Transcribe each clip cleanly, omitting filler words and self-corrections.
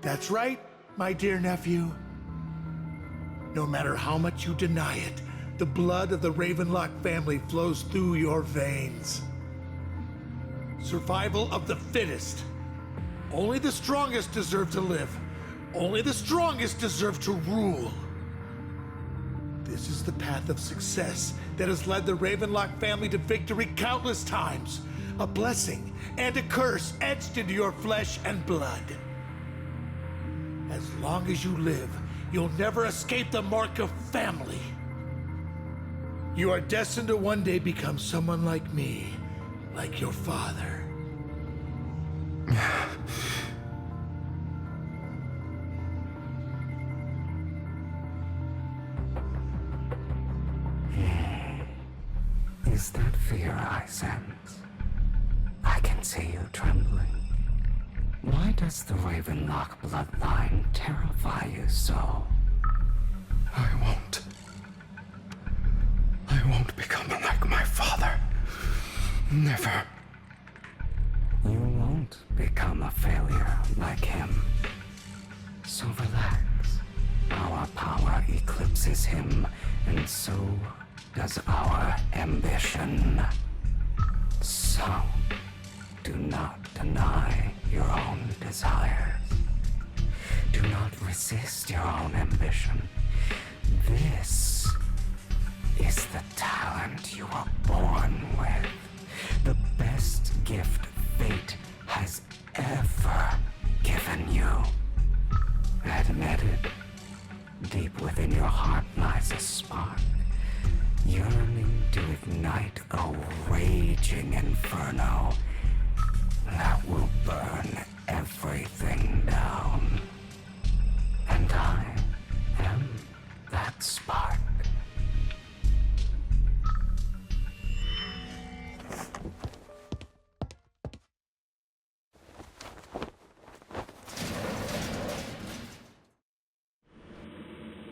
That's right, my dear nephew. No matter how much you deny it, the blood of the Ravenlock family flows through your veins. Survival of the fittest. Only the strongest deserve to live. Only the strongest deserve to rule. This is the path of success that has led the Ravenlock family to victory countless times. A blessing and a curse etched into your flesh and blood. As long as you live, you'll never escape the mark of family. You are destined to one day become someone like me, like your father. Is that fear I sense? I can see you trembling. Why does the Ravenlock bloodline terrify you so? I won't become like my father. Never. You won't become a failure like him. So relax. Our power eclipses him, and so does our ambition. So, do not deny your own desires. Do not resist your own ambition. This is the talent you were born with. The best gift fate has ever given you. Admit it. Deep within your heart lies a spark, yearning to ignite a raging inferno that will burn everything down. And I am that spark.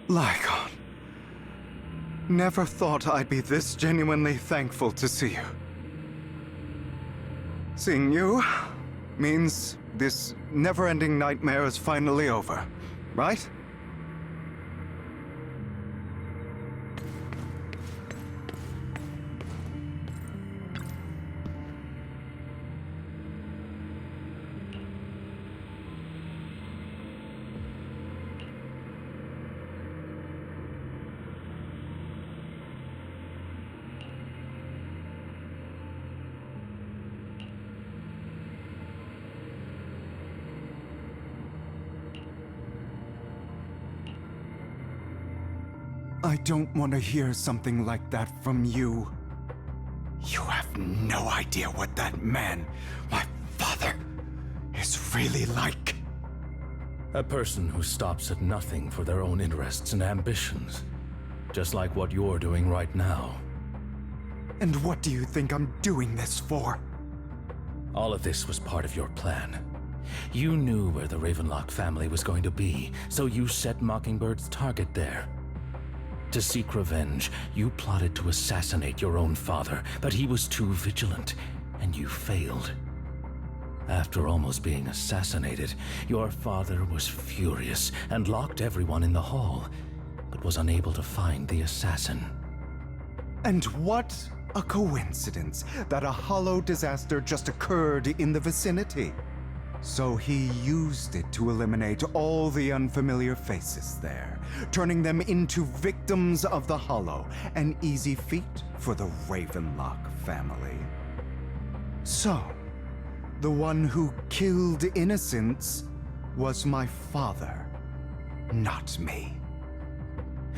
Lycon. Never thought I'd be this genuinely thankful to see you. Seeing you means this never-ending nightmare is finally over, right? I don't want to hear something like that from you. You have no idea what that man, my father, is really like. A person who stops at nothing for their own interests and ambitions. Just like what you're doing right now. And what do you think I'm doing this for? All of this was part of your plan. You knew where the Ravenlock family was going to be, so you set Mockingbird's target there. To seek revenge, you plotted to assassinate your own father, but he was too vigilant, and you failed. After almost being assassinated, your father was furious and locked everyone in the hall, but was unable to find the assassin. And what a coincidence that a hollow disaster just occurred in the vicinity. So he used it to eliminate all the unfamiliar faces there, turning them into victims of the Hollow, an easy feat for the Ravenlock family. So, the one who killed innocents was my father, not me.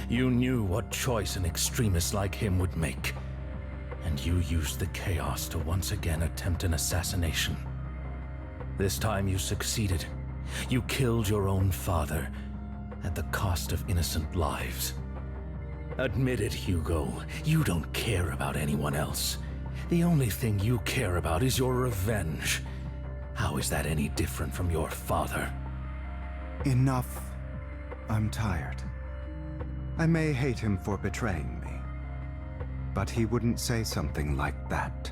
You knew what choice an extremist like him would make, and you used the chaos to once again attempt an assassination. This time you succeeded. You killed your own father, at the cost of innocent lives. Admit it, Hugo. You don't care about anyone else. The only thing you care about is your revenge. How is that any different from your father? Enough. I'm tired. I may hate him for betraying me, but he wouldn't say something like that.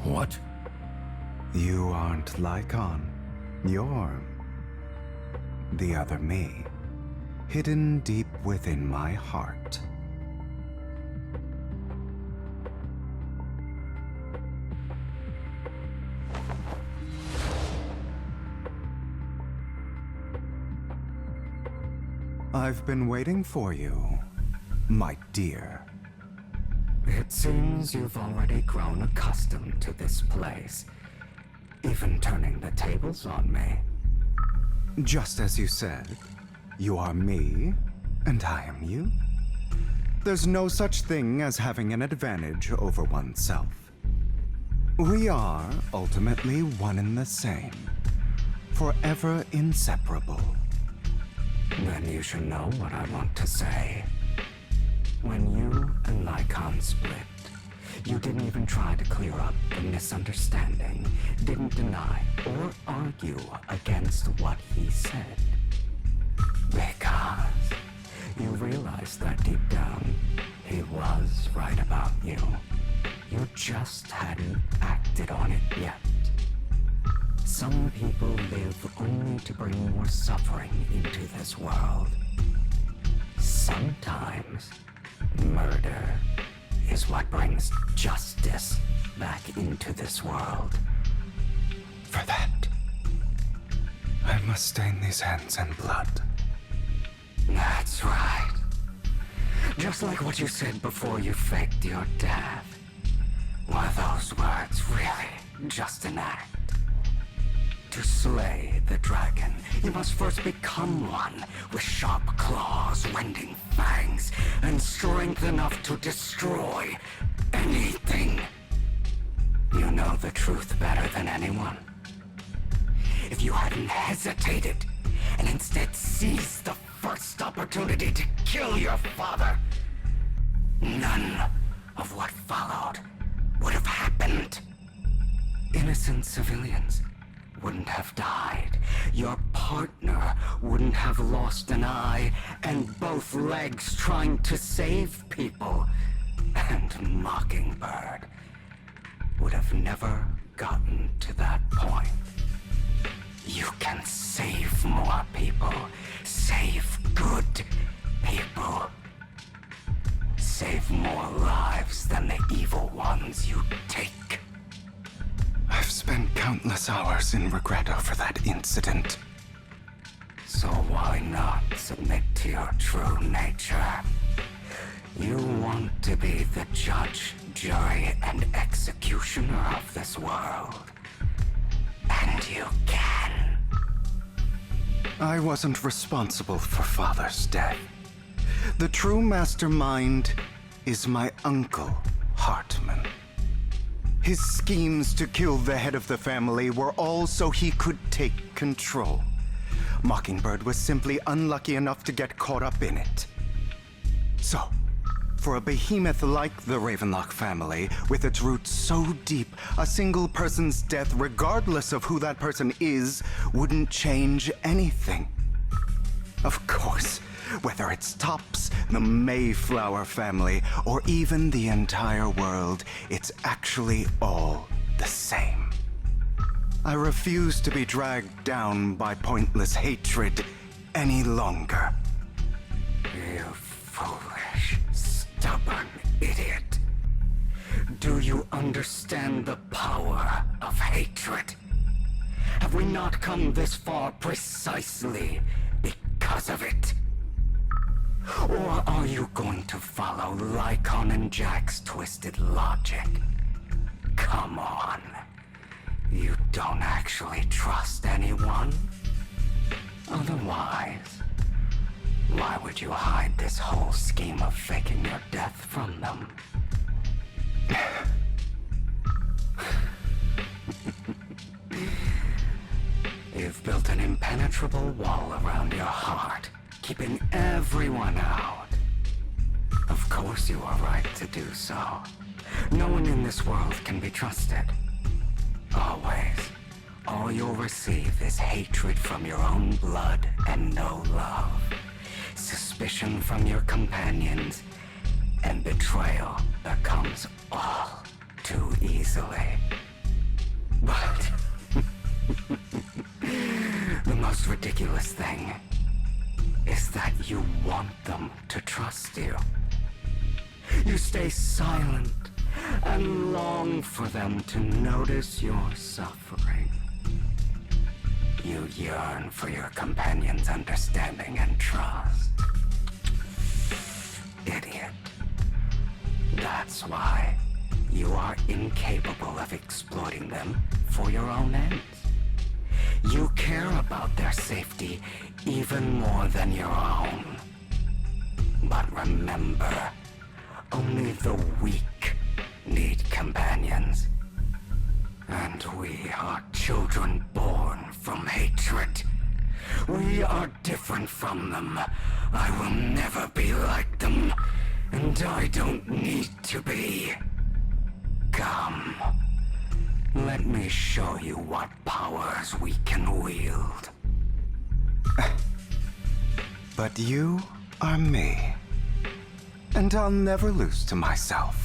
What? You aren't Lycon. You're the other me, hidden deep within my heart. I've been waiting for you, my dear. It seems you've already grown accustomed to this place, even turning the tables on me. Just as you said, you are me, and I am you. There's no such thing as having an advantage over oneself. We are ultimately one and the same, forever inseparable. Then you should know what I want to say. When you and Lycon split, you didn't even try to clear up the misunderstanding, didn't deny or argue against what he said. Because you realized that deep down, he was right about you. You just hadn't acted on it yet. Some people live only to bring more suffering into this world. Sometimes, murder is what brings justice back into this world. For that, I must stain these hands in blood. That's right. Just like what you said before you faked your death. Were those words really just an act? To slay the dragon, you must first become one with sharp claws, wending fangs, and strength enough to destroy anything. You know the truth better than anyone. If you hadn't hesitated and instead seized the first opportunity to kill your father, none of what followed would have happened. Innocent civilians wouldn't have died. Your partner wouldn't have lost an eye and both legs trying to save people. And Mockingbird would have never gotten to that point. You can save more people. Save good people. Save more lives than the evil ones you take. I've spent countless hours in regret over that incident. So why not submit to your true nature? You want to be the judge, jury, and executioner of this world. And you can. I wasn't responsible for Father's death. The true mastermind is my uncle, Hartman. His schemes to kill the head of the family were all so he could take control. Mockingbird was simply unlucky enough to get caught up in it. So, for a behemoth like the Ravenlock family, with its roots so deep, a single person's death, regardless of who that person is, wouldn't change anything. Of course, whether it's Tops, the Mayflower family, or even the entire world, it's actually all the same. I refuse to be dragged down by pointless hatred any longer. You foolish, stubborn idiot. Do you understand the power of hatred? Have we not come this far precisely because of it? Or are you going to follow Lycon and Jack's twisted logic? Come on. You don't actually trust anyone? Otherwise, why would you hide this whole scheme of faking your death from them? You've built an impenetrable wall around your heart, keeping everyone out. Of course you are right to do so. No one in this world can be trusted. Always. All you'll receive is hatred from your own blood and no love. Suspicion from your companions, and betrayal that comes all too easily. But the most ridiculous thing is that you want them to trust you. You stay silent and long for them to notice your suffering. You yearn for your companion's understanding and trust. Idiot. That's why you are incapable of exploiting them for your own ends. You care about their safety even more than your own. But remember, only the weak need companions. And we are children born from hatred. We are different from them. I will never be like them. And I don't need to be. Come. Let me show you what powers we can wield. But you are me. And I'll never lose to myself.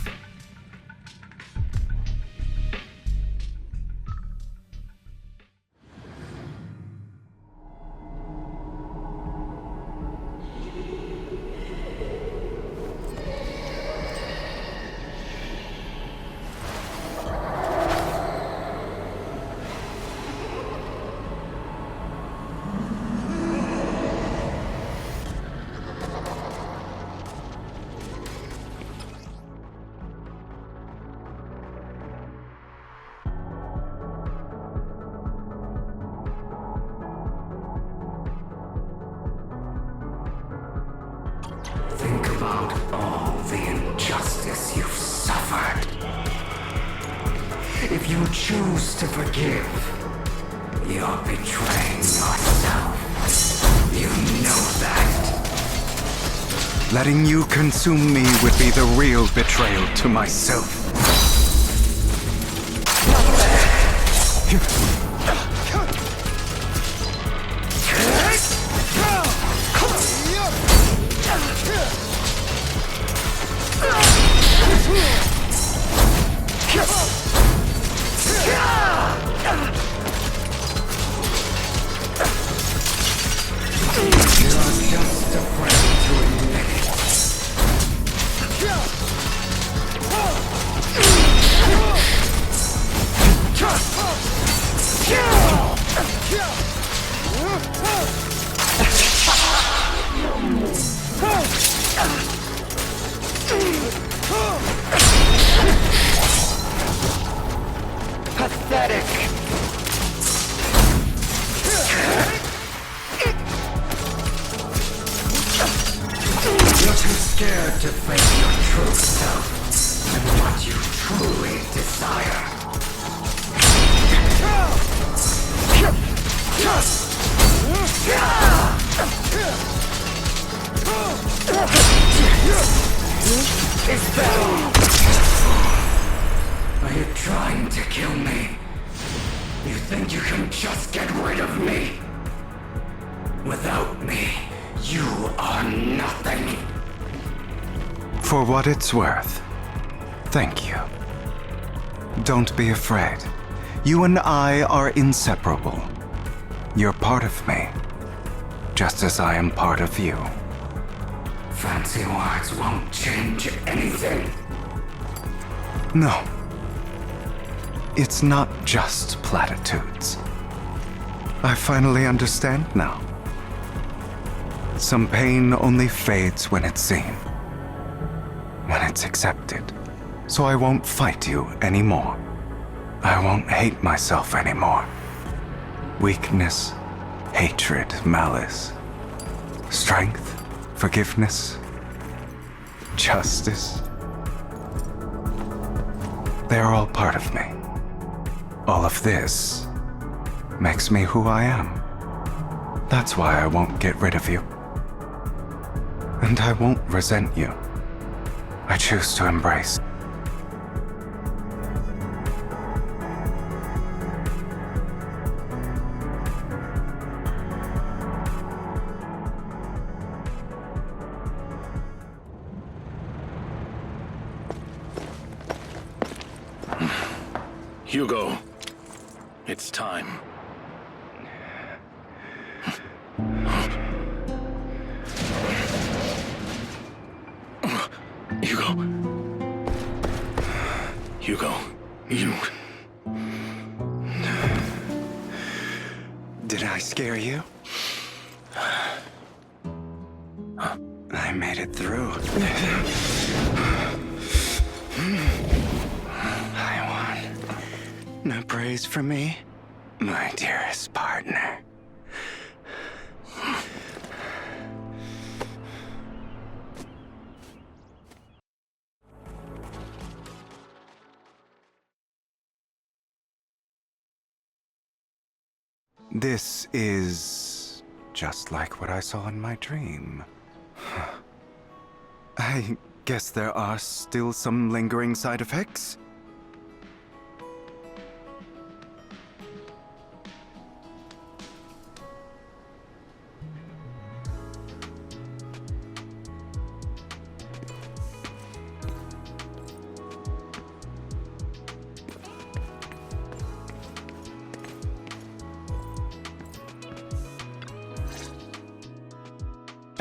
Think about all the injustice you've suffered. If you choose to forgive, you're betraying yourself. You know that. Letting you consume me would be the real betrayal to myself. You're just afraid to admit it. Pathetic. You're too scared to face your true self and what you truly desire. Is that all? Are you trying to kill me? You think you can just get rid of me? Without me, you are nothing. For what it's worth, thank you. Don't be afraid. You and I are inseparable. You're part of me, just as I am part of you. Fancy words won't change anything. No. It's not just platitudes. I finally understand now. Some pain only fades when it's seen, when it's accepted. So I won't fight you anymore. I won't hate myself anymore. Weakness, hatred, malice, strength, forgiveness, justice. They're all part of me. All of this makes me who I am. That's why I won't get rid of you. And I won't resent you. I choose to embrace. Hugo, it's time. Hugo, you... Did I scare you? I made it through. I won. No praise for me, my dearest partner. This is just like what I saw in my dream. I guess there are still some lingering side effects.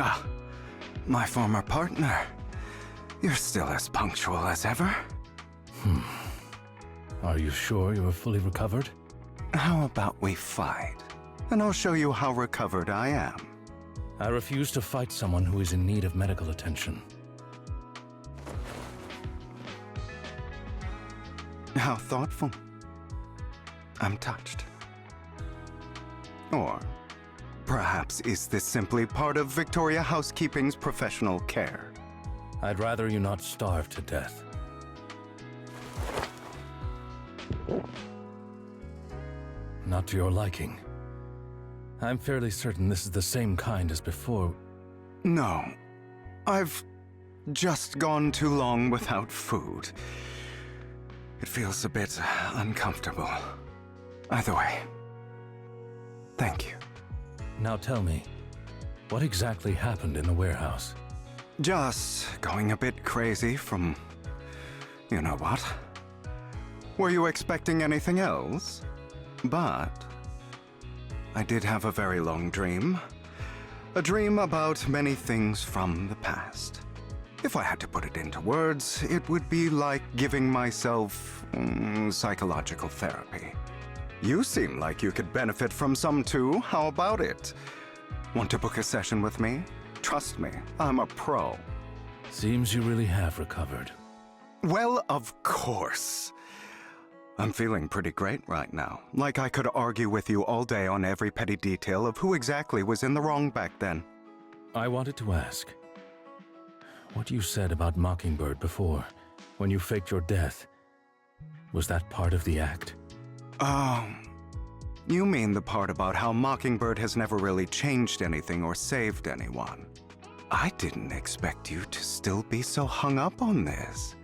Ah, my former partner. You're still as punctual as ever. Are you sure you are fully recovered? How about we fight? And I'll show you how recovered I am. I refuse to fight someone who is in need of medical attention. How thoughtful. I'm touched. Or perhaps is this simply part of Victoria Housekeeping's professional care? I'd rather you not starve to death. Not to your liking. I'm fairly certain this is the same kind as before. No. I've just gone too long without food. It feels a bit uncomfortable. Either way, thank you. Now tell me, what exactly happened in the warehouse? Just going a bit crazy from... you know what? Were you expecting anything else? But I did have a very long dream. A dream about many things from the past. If I had to put it into words, it would be like giving myself psychological therapy. You seem like you could benefit from some too. How about it? Want to book a session with me? Trust me, I'm a pro. Seems you really have recovered. Well, of course. I'm feeling pretty great right now. Like I could argue with you all day on every petty detail of who exactly was in the wrong back then. I wanted to ask, what you said about Mockingbird before, when you faked your death, was that part of the act? Oh, you mean the part about how Mockingbird has never really changed anything or saved anyone. I didn't expect you to still be so hung up on this.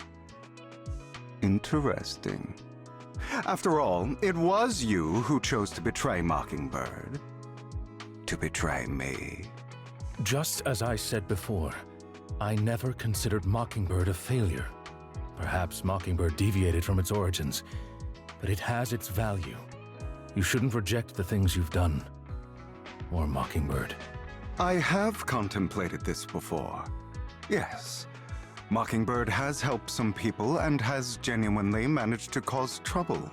Interesting. After all, it was you who chose to betray Mockingbird. To betray me. Just as I said before, I never considered Mockingbird a failure. Perhaps Mockingbird deviated from its origins, but it has its value. You shouldn't reject the things you've done. Or Mockingbird. I have contemplated this before. Yes. Mockingbird has helped some people and has genuinely managed to cause trouble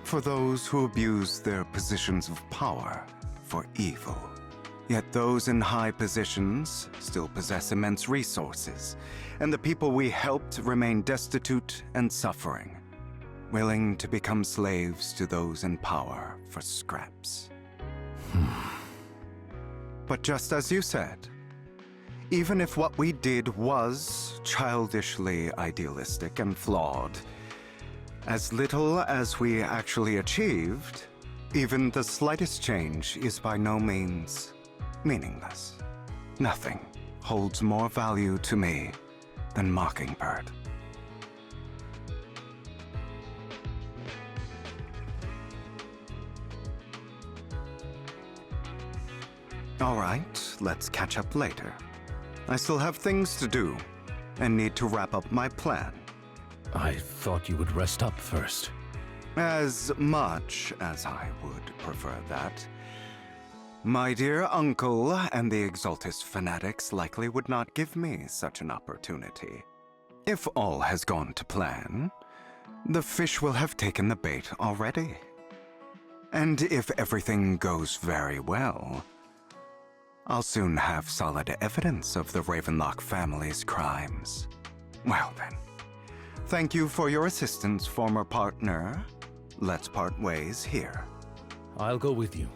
for those who abuse their positions of power for evil. Yet those in high positions still possess immense resources, and the people we helped remain destitute and suffering, willing to become slaves to those in power for scraps. But just as you said, even if what we did was childishly idealistic and flawed, as little as we actually achieved, even the slightest change is by no means meaningless. Nothing holds more value to me than Mockingbird. All right, let's catch up later. I still have things to do, and need to wrap up my plan. I thought you would rest up first. As much as I would prefer that. My dear uncle and the Exaltus fanatics likely would not give me such an opportunity. If all has gone to plan, The fish will have taken the bait already. And if everything goes very well, I'll soon have solid evidence of the Ravenlock family's crimes. Well then, thank you for your assistance, former partner. Let's part ways here. I'll go with you.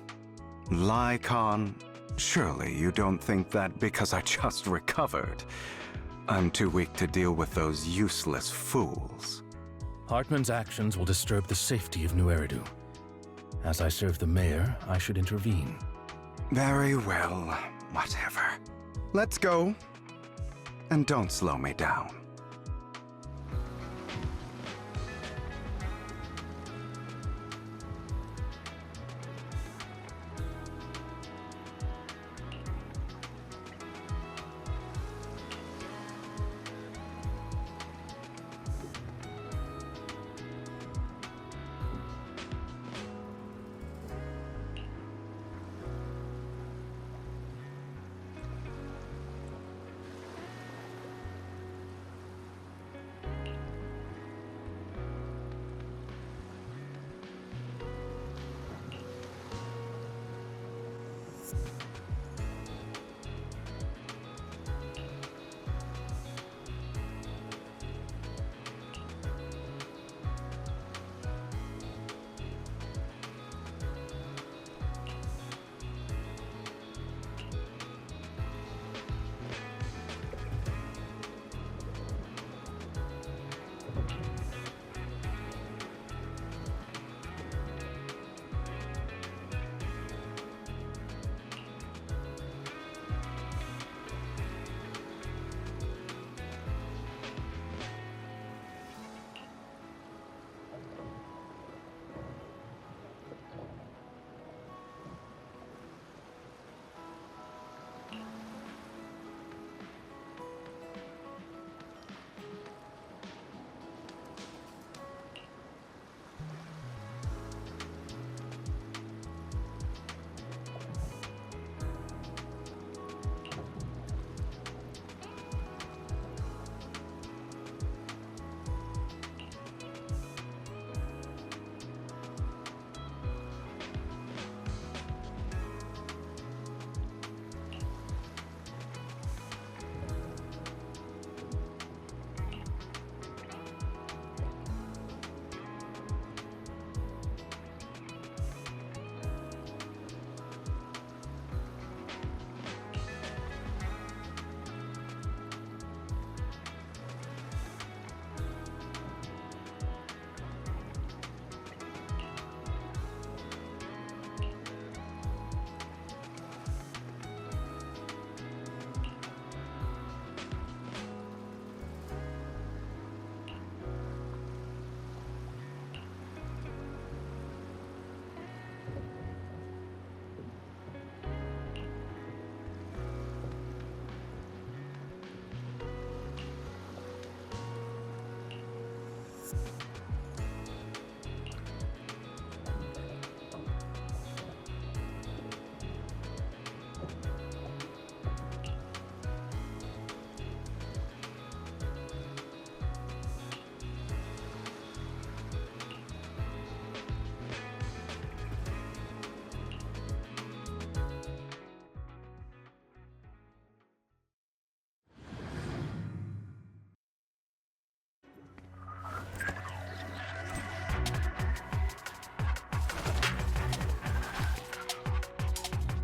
Lycon, surely you don't think that because I just recovered, I'm too weak to deal with those useless fools. Hartman's actions will disturb the safety of New Eridu. As I serve the mayor, I should intervene. Very well, whatever. Let's go. And don't slow me down.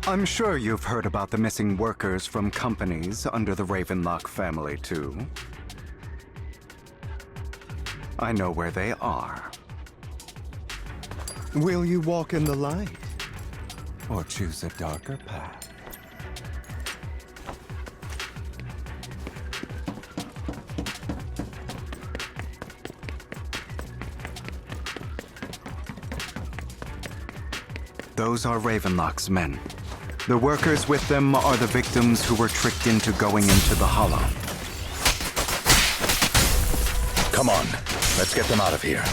I'm sure you've heard about the missing workers from companies under the Ravenlock family, too. I know where they are. Will you walk in the light? Or choose a darker path? Those are Ravenlock's men. The workers with them are the victims who were tricked into going into the Hollow. Come on, let's get them out of here.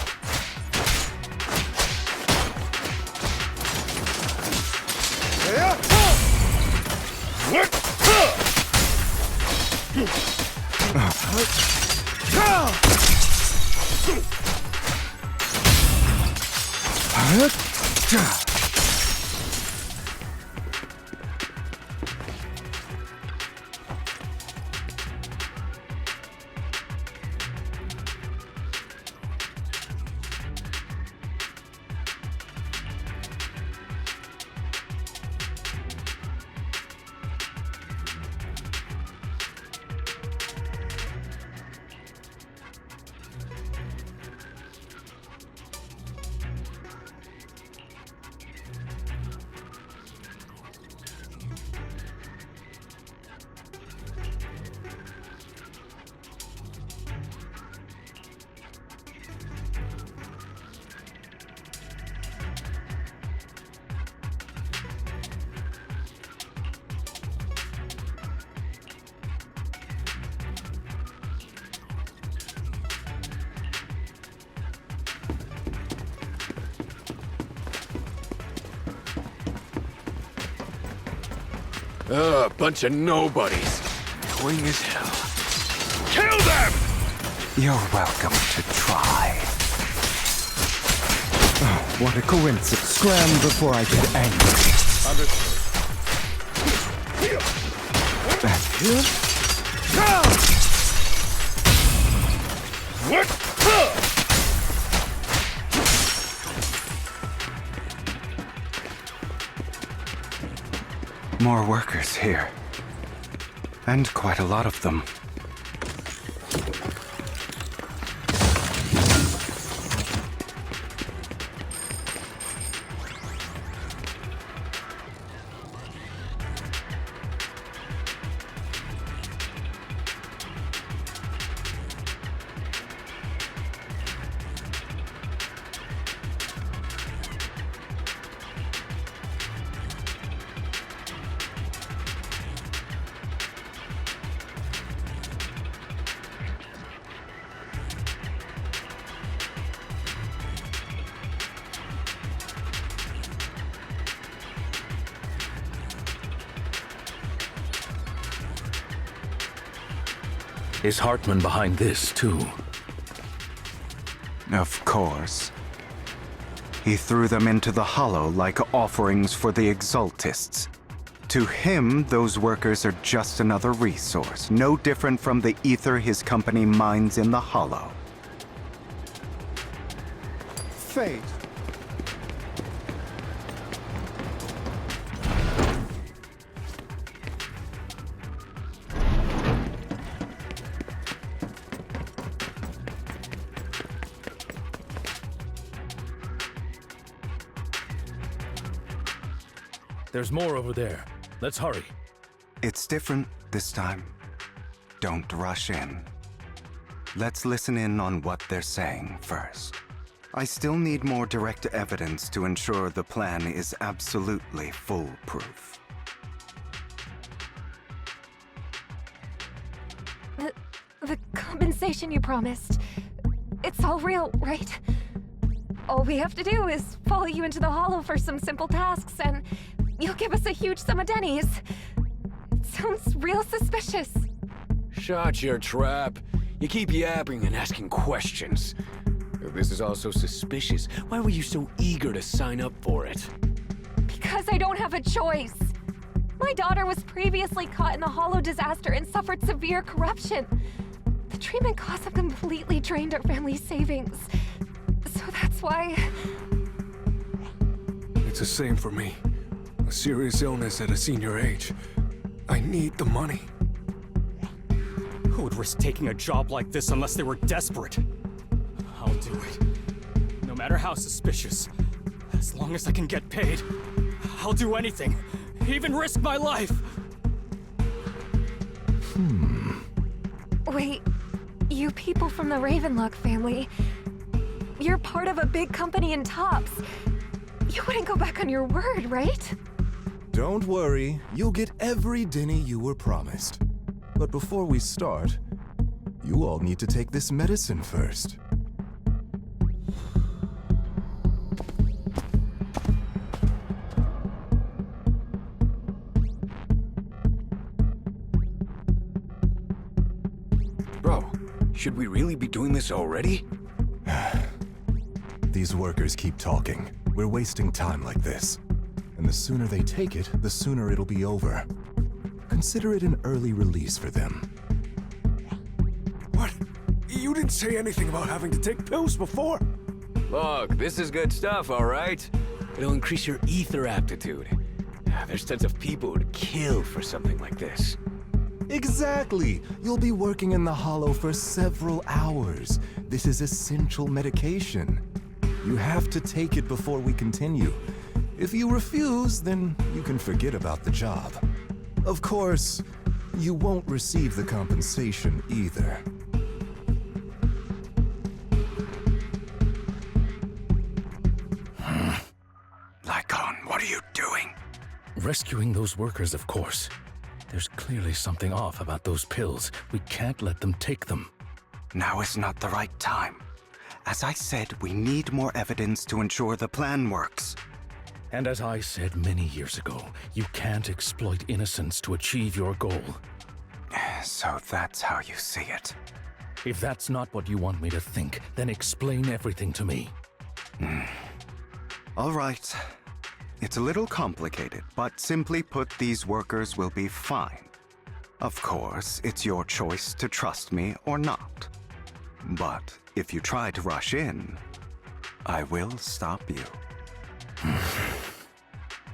Bunch of nobodies. Annoying as hell. Kill them! You're welcome to try. Oh, what a coincidence. Scram before I get angry. More workers here. And quite a lot of them. Is Hartman behind this, too? Of course. He threw them into the Hollow like offerings for the Exaltists. To him, those workers are just another resource, no different from the ether his company mines in the Hollow. Fate. There's more over there. Let's hurry. It's different this time. Don't rush in. Let's listen in on what they're saying first. I still need more direct evidence to ensure the plan is absolutely foolproof. The compensation you promised, it's all real, right? All we have to do is follow you into the Hollow for some simple tasks, and you'll give us a huge sum of dennies. It sounds real suspicious. Shut your trap. You keep yapping and asking questions. If this is all so suspicious, why were you so eager to sign up for it? Because I don't have a choice. My daughter was previously caught in the Hollow disaster and suffered severe corruption. The treatment costs have completely drained our family's savings. So that's why... It's the same for me. A serious illness at a senior age. I need the money. Who would risk taking a job like this unless they were desperate? I'll do it. No matter how suspicious. As long as I can get paid, I'll do anything. Even risk my life! Wait, you people from the Ravenlock family, you're part of a big company in Tops. You wouldn't go back on your word, right? Don't worry, you'll get every denny you were promised. But before we start, you all need to take this medicine first. Bro, should we really be doing this already? These workers keep talking. We're wasting time like this. And the sooner they take it, the sooner it'll be over. Consider it an early release for them. What? You didn't say anything about having to take pills before. Look, this is good stuff, all right? It'll increase your ether aptitude. There's tons of people who'd kill for something like this. Exactly! You'll be working in the Hollow for several hours. This is essential medication. You have to take it before we continue. If you refuse, then you can forget about the job. Of course, you won't receive the compensation either. Lycon, what are you doing? Rescuing those workers, of course. There's clearly something off about those pills. We can't let them take them. Now is not the right time. As I said, we need more evidence to ensure the plan works. And as I said many years ago, you can't exploit innocence to achieve your goal. So that's how you see it. If that's not what you want me to think, then explain everything to me. All right. It's a little complicated, but simply put, these workers will be fine. Of course, it's your choice to trust me or not. But if you try to rush in, I will stop you.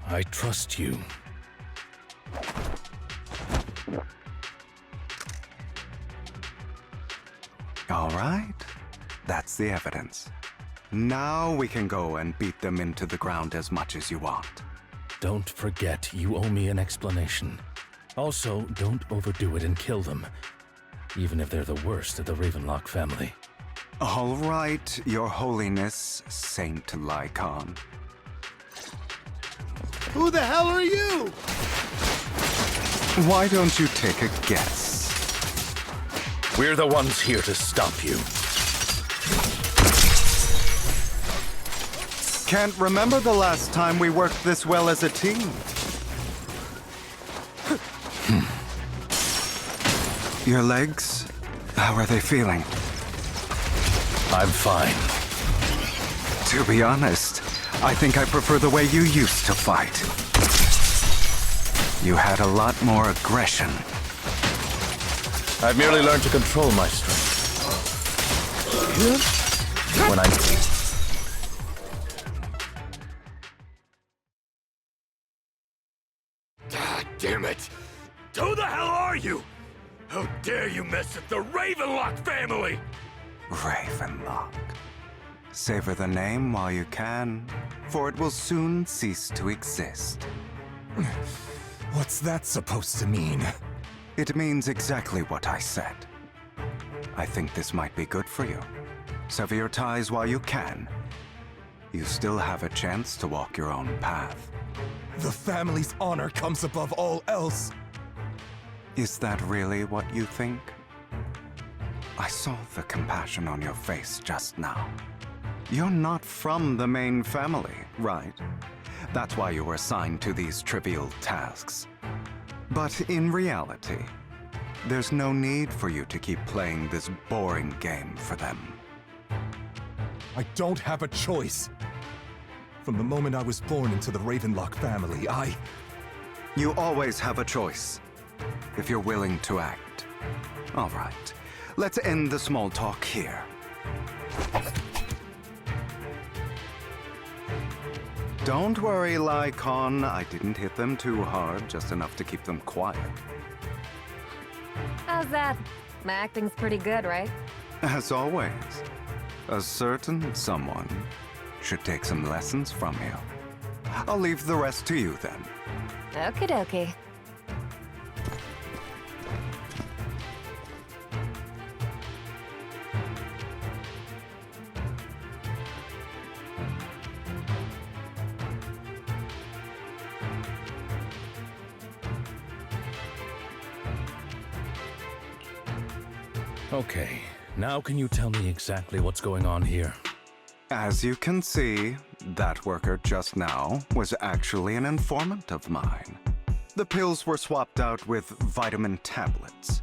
I trust you. All right. That's the evidence. Now we can go and beat them into the ground as much as you want. Don't forget, you owe me an explanation. Also, don't overdo it and kill them, even if they're the worst of the Ravenlock family. All right, Your Holiness, Saint Lycon. Who the hell are you? Why don't you take a guess? We're the ones here to stop you. Can't remember the last time we worked this well as a team. Your legs? How are they feeling? I'm fine. To be honest, I think I prefer the way you used to fight. You had a lot more aggression. I've merely learned to control my strength. When I'm... God damn it! Who the hell are you? How dare you mess with the Ravenlock family? Ravenlock. Savor the name while you can, for it will soon cease to exist. What's that supposed to mean? It means exactly what I said. I think this might be good for you. Sever your ties while you can. You still have a chance to walk your own path. The family's honor comes above all else. Is that really what you think? I saw the compassion on your face just now. You're not from the main family, right? That's why you were assigned to these trivial tasks. But in reality, there's no need for you to keep playing this boring game for them. I don't have a choice. From the moment I was born into the Ravenlock family, You always have a choice, if you're willing to act. All right, let's end the small talk here. Don't worry, Lycon. I didn't hit them too hard, just enough to keep them quiet. How's that? My acting's pretty good, right? As always, a certain someone should take some lessons from you. I'll leave the rest to you then. Okie dokie. Okay, now can you tell me exactly what's going on here? As you can see, that worker just now was actually an informant of mine. The pills were swapped out with vitamin tablets.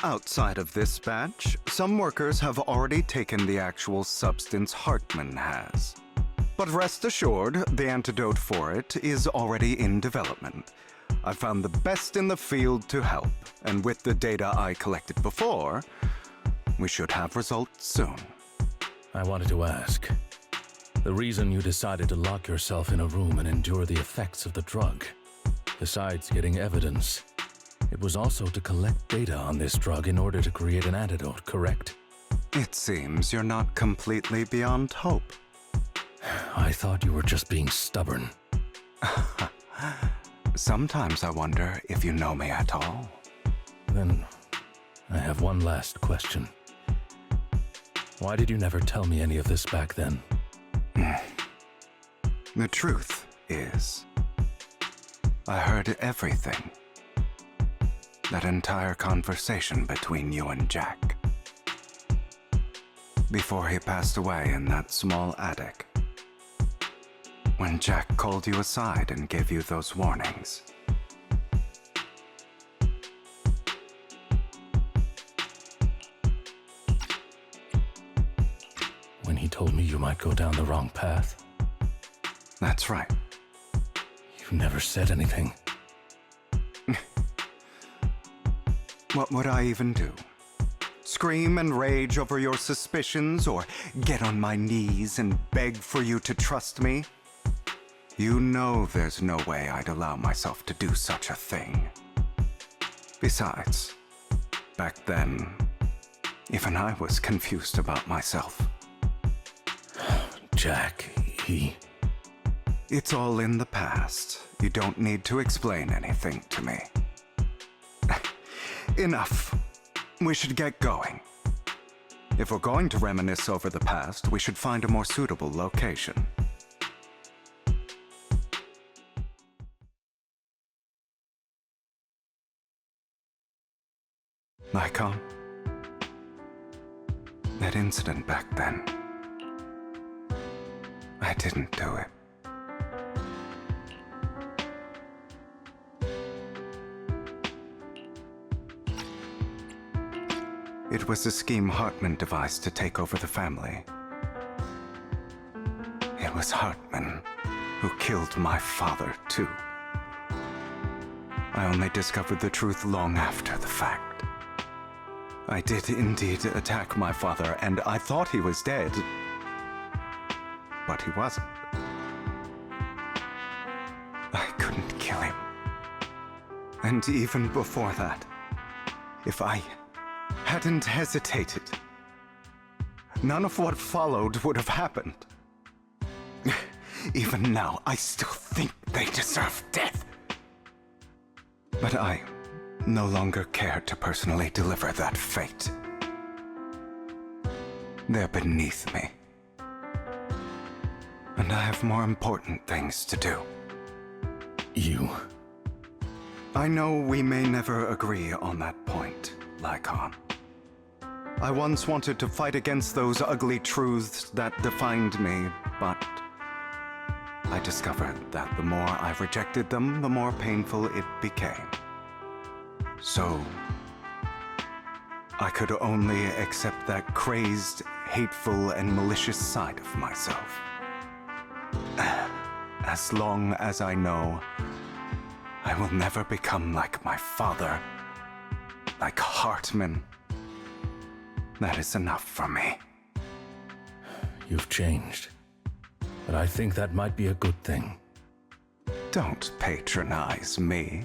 Outside of this batch, some workers have already taken the actual substance Hartman has. But rest assured, the antidote for it is already in development. I found the best in the field to help, and with the data I collected before, we should have results soon. I wanted to ask, the reason you decided to lock yourself in a room and endure the effects of the drug, besides getting evidence, it was also to collect data on this drug in order to create an antidote, correct? It seems you're not completely beyond hope. I thought you were just being stubborn. Sometimes I wonder if you know me at all. Then, I have one last question. Why did you never tell me any of this back then? The truth is, I heard everything. That entire conversation between you and Jack. Before he passed away in that small attic. When Jack called you aside and gave you those warnings. When he told me you might go down the wrong path? That's right. You never said anything. What would I even do? Scream and rage over your suspicions, or get on my knees and beg for you to trust me? You know there's no way I'd allow myself to do such a thing. Besides, back then, even I was confused about myself. Jack, he... It's all in the past. You don't need to explain anything to me. Enough. We should get going. If we're going to reminisce over the past, we should find a more suitable location. Icon? That incident back then. I didn't do it. It was a scheme Hartman devised to take over the family. It was Hartman who killed my father, too. I only discovered the truth long after the fact. I did indeed attack my father, and I thought he was dead. But he wasn't. I couldn't kill him. And even before that, if I hadn't hesitated, none of what followed would have happened. Even now, I still think they deserve death. But I no longer care to personally deliver that fate. They're beneath me. And I have more important things to do. You... I know we may never agree on that point, Lycon. I once wanted to fight against those ugly truths that defined me, but I discovered that the more I rejected them, the more painful it became. So, I could only accept that crazed, hateful, and malicious side of myself. As long as I know I will never become like my father, like Hartman, that is enough for me. You've changed. But I think that might be a good thing. Don't patronize me.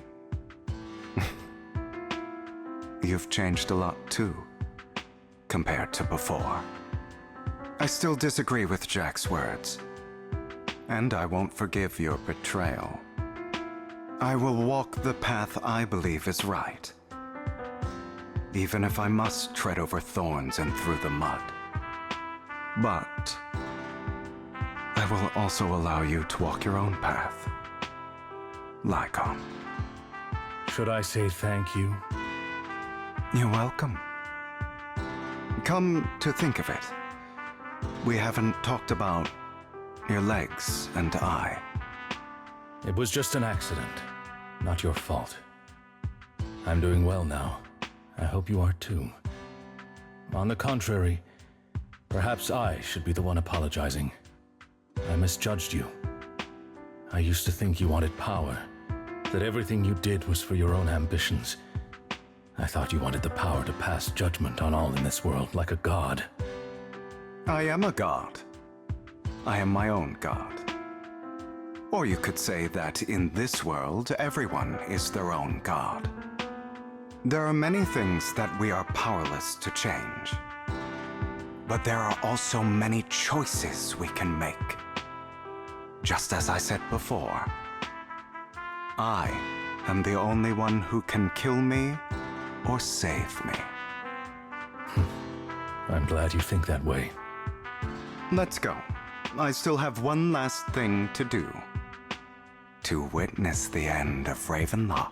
You've changed a lot too, compared to before. I still disagree with Jack's words, and I won't forgive your betrayal. I will walk the path I believe is right, even if I must tread over thorns and through the mud. But I will also allow you to walk your own path, Lycon. Should I say thank you? You're welcome. Come to think of it, we haven't talked about your legs and eye. It was just an accident, not your fault. I'm doing well now. I hope you are too. On the contrary, perhaps I should be the one apologizing. I misjudged you. I used to think you wanted power, that everything you did was for your own ambitions. I thought you wanted the power to pass judgment on all in this world like a god. I am a god. I am my own god. Or you could say that in this world, everyone is their own god. There are many things that we are powerless to change. But there are also many choices we can make. Just as I said before, I am the only one who can kill me or save me. I'm glad you think that way. Let's go. I still have one last thing to do. To witness the end of Ravenlock.